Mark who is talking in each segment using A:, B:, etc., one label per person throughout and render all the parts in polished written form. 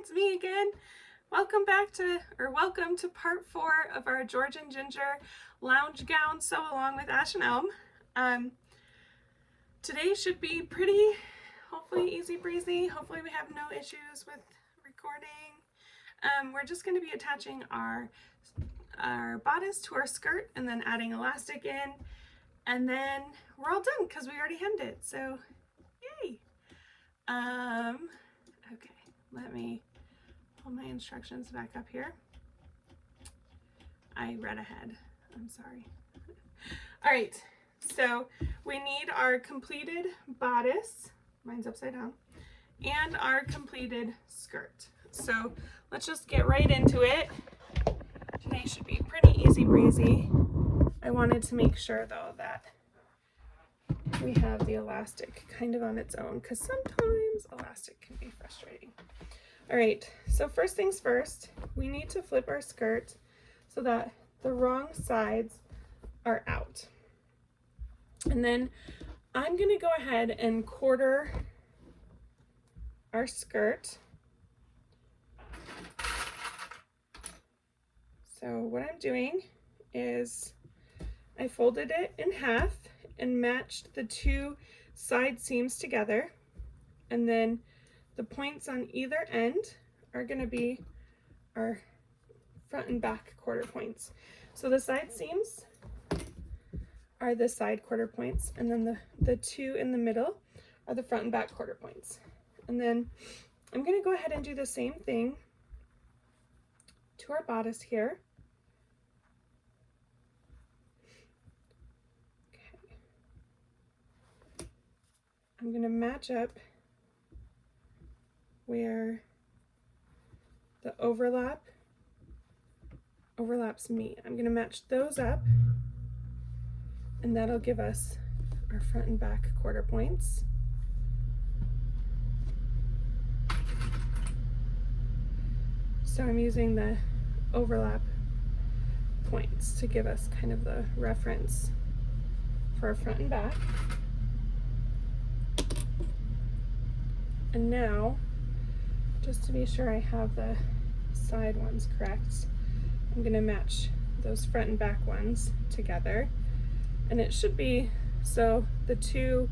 A: it's me again. Welcome to part 4 of our Georgian Ginger lounge gown sew along with Ash and Elm. Today should be pretty, hopefully easy breezy. Hopefully we have no issues with recording. We're just going to be attaching our bodice to our skirt and then adding elastic in, and then we're all done because we already hemmed it, so yay. Okay, let me pull my instructions back up here. I read ahead, I'm sorry. All right, so we need our completed bodice, mine's upside down, and our completed skirt. So let's just get right into it. Today should be pretty easy breezy. I wanted to make sure though that we have the elastic kind of on its own, because sometimes elastic can be frustrating. All right, so first things first, we need to flip our skirt so that the wrong sides are out. And then I'm gonna go ahead and quarter our skirt. So what I'm doing is I folded it in half and matched the two side seams together, and then the points on either end are going to be our front and back quarter points. So the side seams are the side quarter points, and then the two in the middle are the front and back quarter points. And then I'm going to go ahead and do the same thing to our bodice here. Okay. I'm going to match up where the overlaps me. I'm going to match those up, and that'll give us our front and back quarter points. So I'm using the overlap points to give us kind of the reference for our front and back. And now, just to be sure I have the side ones correct, I'm going to match those front and back ones together. And it should be, so the two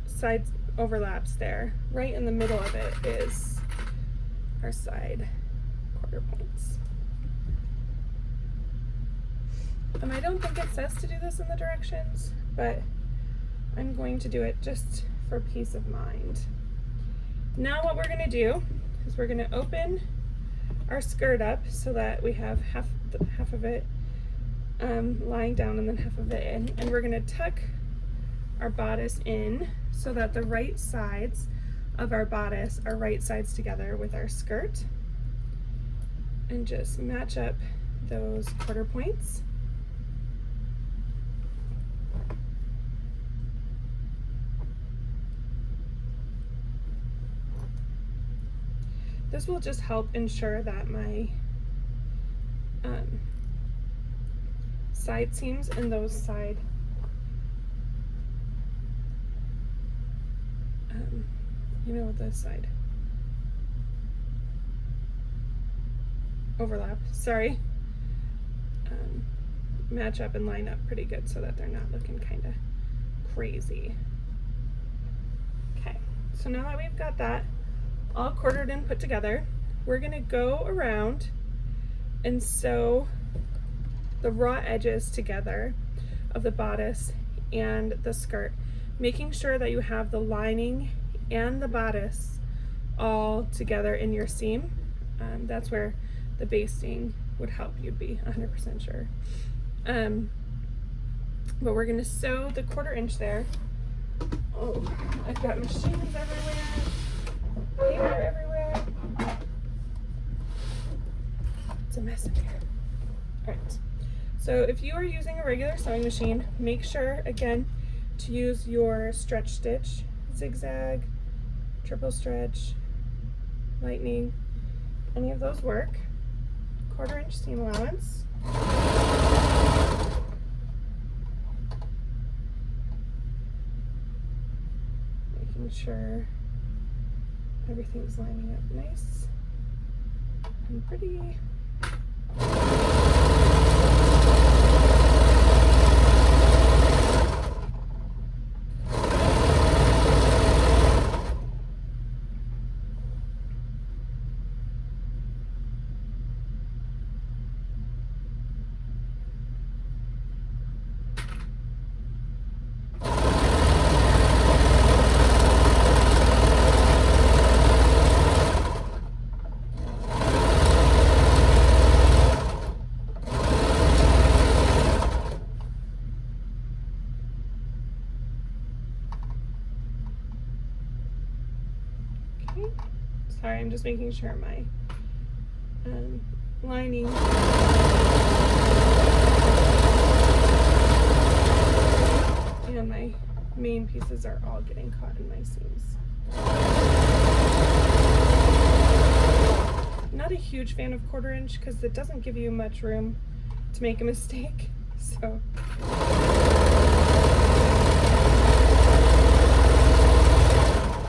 A: side overlaps there. Right in the middle of it is our side quarter points. I don't think it says to do this in the directions, but I'm going to do it just for peace of mind. Now what we're going to do is we're going to open our skirt up so that we have half of it lying down and then half of it in, and we're going to tuck our bodice in so that the right sides of our bodice are right sides together with our skirt, and just match up those quarter points. This will just help ensure that my side seams and those side the side overlap, sorry, match up and line up pretty good so that they're not looking kind of crazy. Okay, so now that we've got that all quartered and put together, we're going to go around and sew the raw edges together of the bodice and the skirt, making sure that you have the lining and the bodice all together in your seam. That's where the basting would help you be 100% sure. But we're going to sew the 1/4 inch there. Oh, I've got machines everywhere. Paper everywhere. It's a mess in here. All right, so if you are using a regular sewing machine, make sure again to use your stretch stitch, zigzag, triple stretch, lightning, any of those work. 1/4 inch seam allowance. Making sure everything's lining up nice and pretty. Sorry, I'm just making sure my lining and my main pieces are all getting caught in my seams. Not a huge fan of 1/4 inch because it doesn't give you much room to make a mistake. So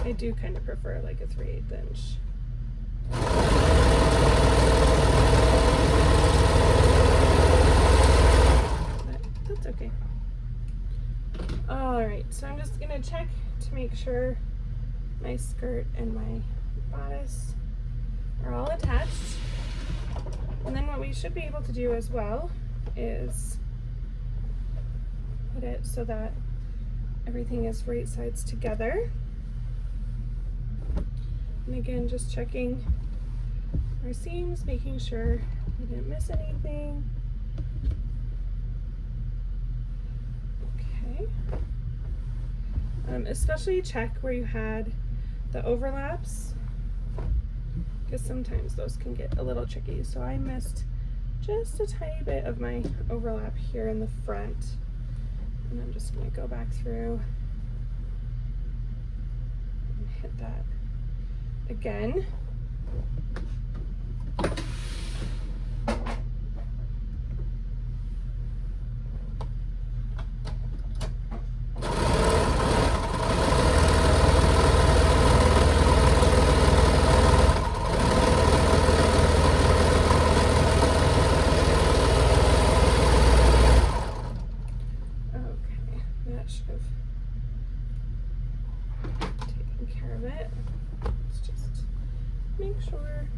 A: I do kind of prefer like a 3/8 inch. But that's okay. Alright, so I'm just gonna check to make sure my skirt and my bodice are all attached. And then what we should be able to do as well is put it so that everything is right sides together. And again, just checking our seams, making sure we didn't miss anything. Okay. Especially check where you had the overlaps, because sometimes those can get a little tricky. So I missed just a tiny bit of my overlap here in the front, and I'm just going to go back through and hit that again. Make sure,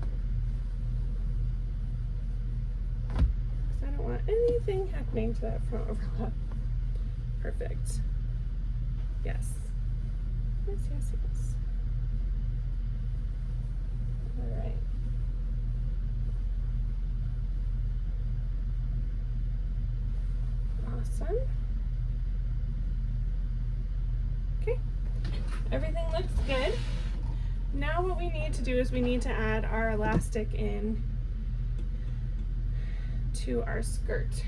A: because I don't want anything happening to that front overlap. Perfect. Yes. Yes, yes, yes. All right. Awesome. Okay. Everything looks good. Now what we need to do is we need to add our elastic in to our skirt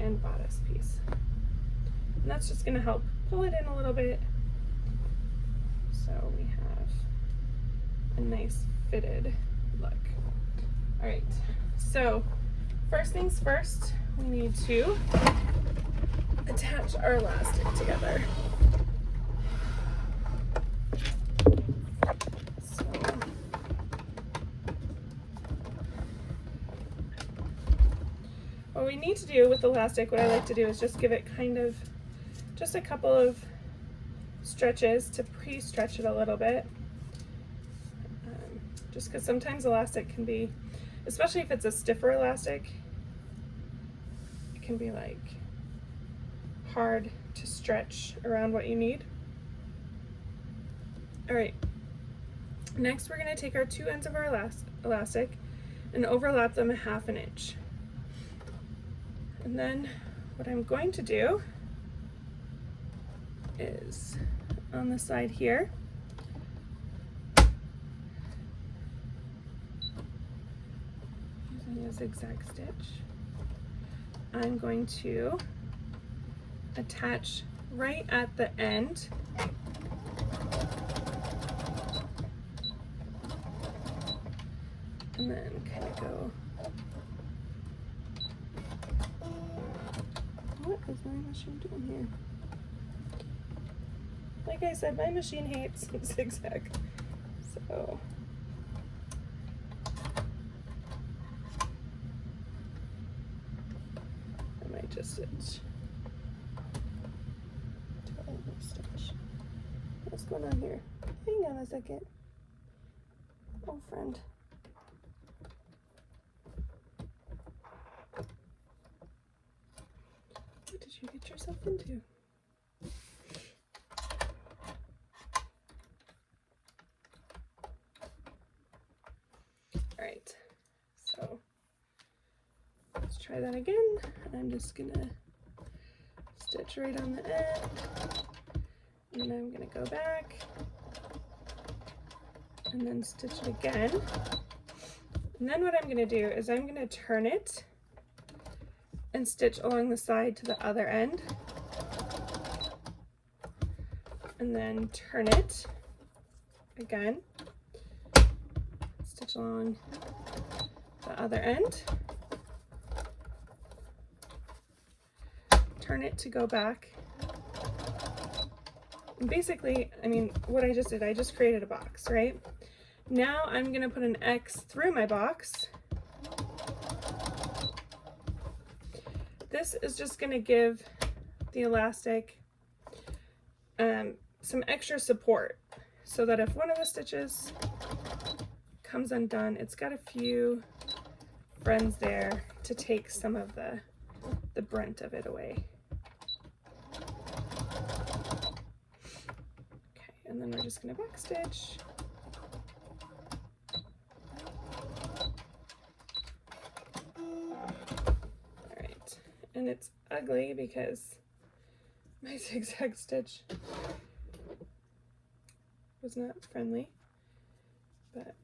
A: and bodice piece. And that's just going to help pull it in a little bit so we have a nice fitted look. All right, so first things first, we need to attach our elastic together. What we need to do with elastic, what I like to do is just give it kind of just a couple of stretches to pre-stretch it a little bit. Just because sometimes elastic can be, especially if it's a stiffer elastic, it can be like hard to stretch around what you need. All right, next we're going to take our two ends of our elastic and overlap them 1/2 inch. And then what I'm going to do is on the side here, using a zigzag stitch, I'm going to attach right at the end and then kind of go. What is my machine doing here? Like I said, my machine hates zigzag. So So I might just stitch. What's going on here? Hang on a second. Oh, friend. What did you get yourself into? All right, so let's try that again. I'm just gonna stitch right on the end, and then I'm gonna go back and then stitch it again. And then what I'm gonna do is I'm gonna turn it and stitch along the side to the other end, and then turn it again, stitch along the other end, turn it to go back. And basically, I mean, what I just did, I just created a box, right? Now I'm gonna put an X through my box. This is just gonna give the elastic some extra support so that if one of the stitches comes undone, it's got a few friends there to take some of the brunt of it away. Okay, and then we're just gonna back stitch. All right, and it's ugly because my zigzag stitch was not friendly, but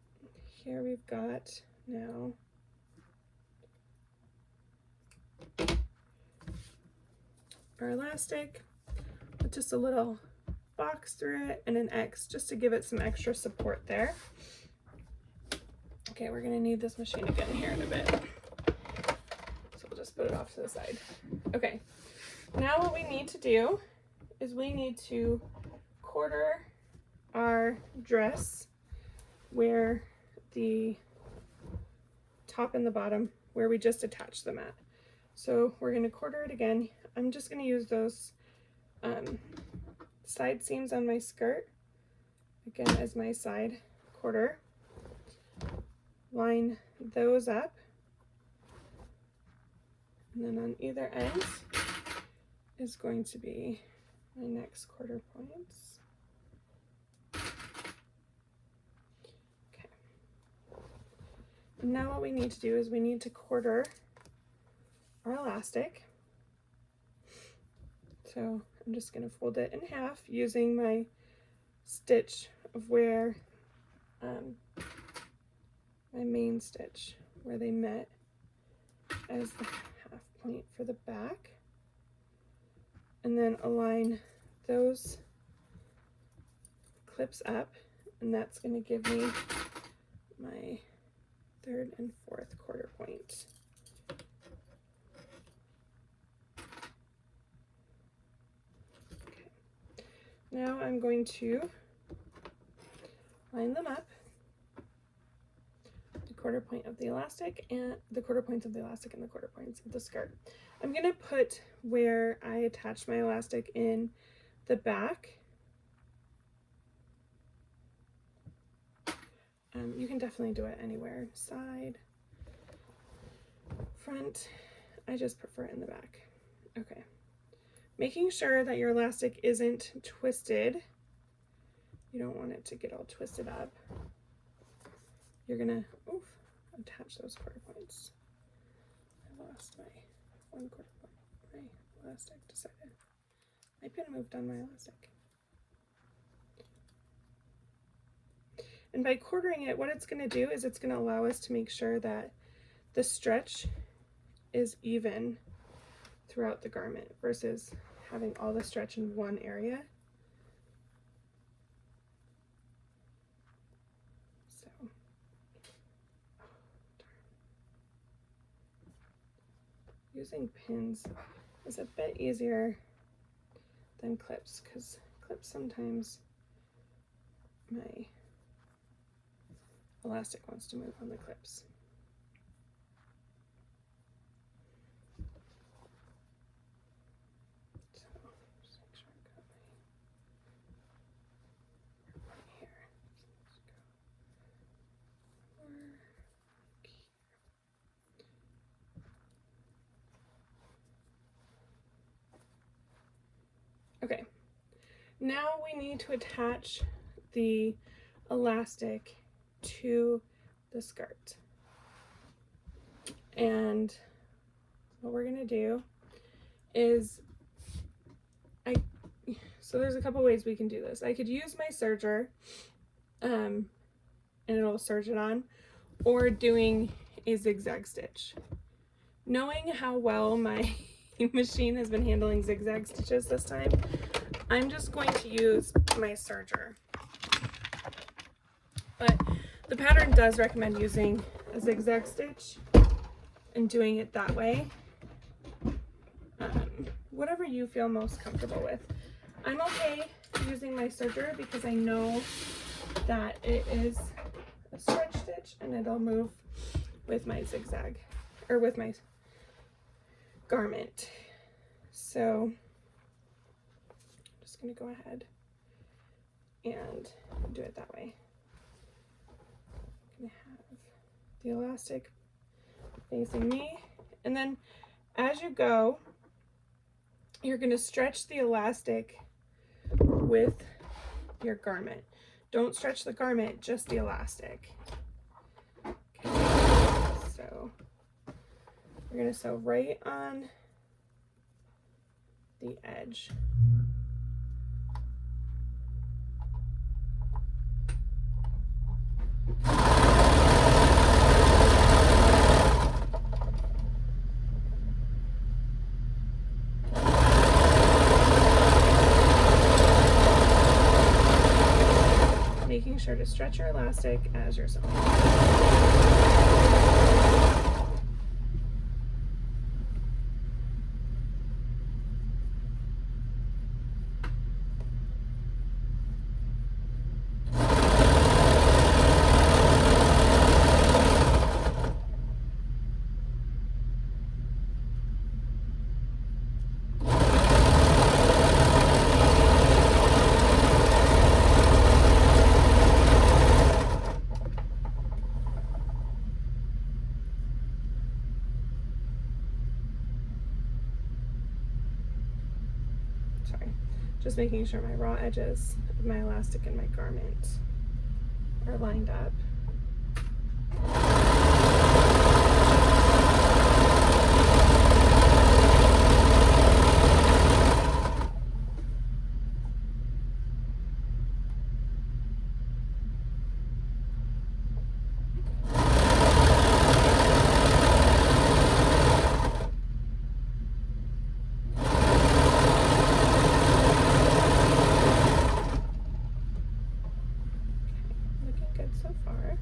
A: here we've got now our elastic with just a little box through it and an X just to give it some extra support there. Okay, we're gonna need this machine again here in a bit, so we'll just put it off to the side. Okay, now what we need to do is we need to quarter our dress where the top and the bottom, where we just attached them at. So we're going to quarter it again. I'm just going to use those side seams on my skirt again as my side quarter. Line those up, and then on either end is going to be my next quarter points. Okay. And now what we need to do is we need to quarter our elastic. So I'm just going to fold it in half using my stitch of where my main stitch where they met as the half point for the back, and then align those clips up, and that's going to give me my third and fourth quarter point. Okay. Now I'm going to line them up, the quarter point of the elastic and the quarter points of the elastic and the quarter points of the skirt. I'm going to put where I attach my elastic in the back. You can definitely do it anywhere, side, front. I just prefer it in the back. Okay. Making sure that your elastic isn't twisted. You don't want it to get all twisted up. You're gonna attach those quarter points. I lost my one quarter point. My elastic decided. My pin moved on my elastic. And by quartering it, what it's going to do is it's going to allow us to make sure that the stretch is even throughout the garment versus having all the stretch in one area. So, using pins is a bit easier than clips, because clips sometimes my elastic wants to move on the clips. Okay, now we need to attach the elastic to the skirt. And what we're gonna do is, so there's a couple ways we can do this. I could use my serger, and it'll serge it on, or doing a zigzag stitch. Knowing how well my machine has been handling zigzag stitches this time, I'm just going to use my serger. But the pattern does recommend using a zigzag stitch and doing it that way. Whatever you feel most comfortable with. I'm okay using my serger because I know that it is a stretch stitch and it'll move with my zigzag, or with my garment. So I'm just going to go ahead and do it that way. I'm going to have the elastic facing me, and then as you go, you're going to stretch the elastic with your garment. Don't stretch the garment, just the elastic. Okay. So we're going to sew right on the edge. Making sure to stretch your elastic as you're sewing. Sorry, just making sure my raw edges of my elastic and my garment are lined up. So far.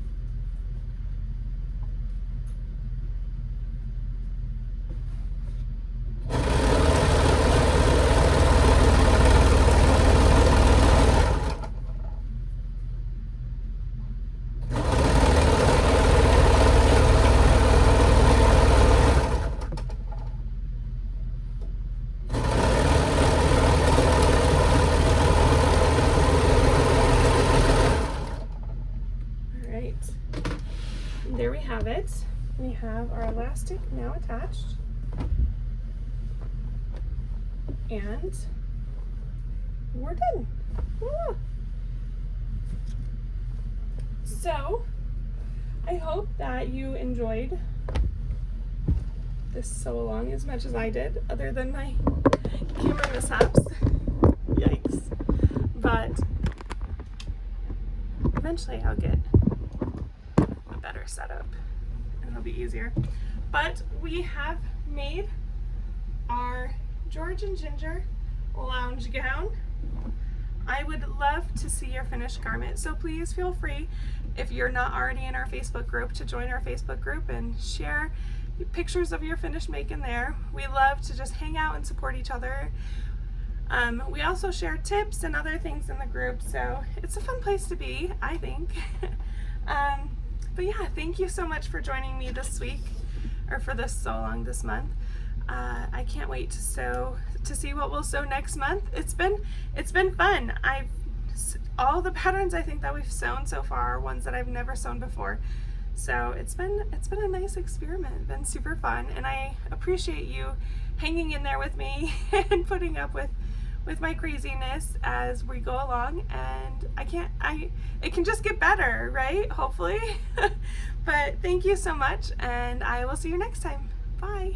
A: There we have it. We have our elastic now attached, and we're done. Voila. So I hope that you enjoyed this sew along as much as I did, other than my camera mishaps. Yikes. But eventually I'll get a better setup and it'll be easier. But we have made our George and Ginger lounge gown. I would love to see your finished garment, so please feel free, if you're not already in our Facebook group, to join our Facebook group and share pictures of your finished make in there. We love to just hang out and support each other. We also share tips and other things in the group, so it's a fun place to be, I think. But yeah, thank you so much for joining me this week, or for this so long this month. I can't wait to see what we'll sew next month. It's been fun. All the patterns I think that we've sewn so far are ones that I've never sewn before. So it's been a nice experiment. It's been super fun, and I appreciate you hanging in there with me and putting up with my craziness as we go along. And it can just get better, right? Hopefully. But thank you so much, and I will see you next time. Bye.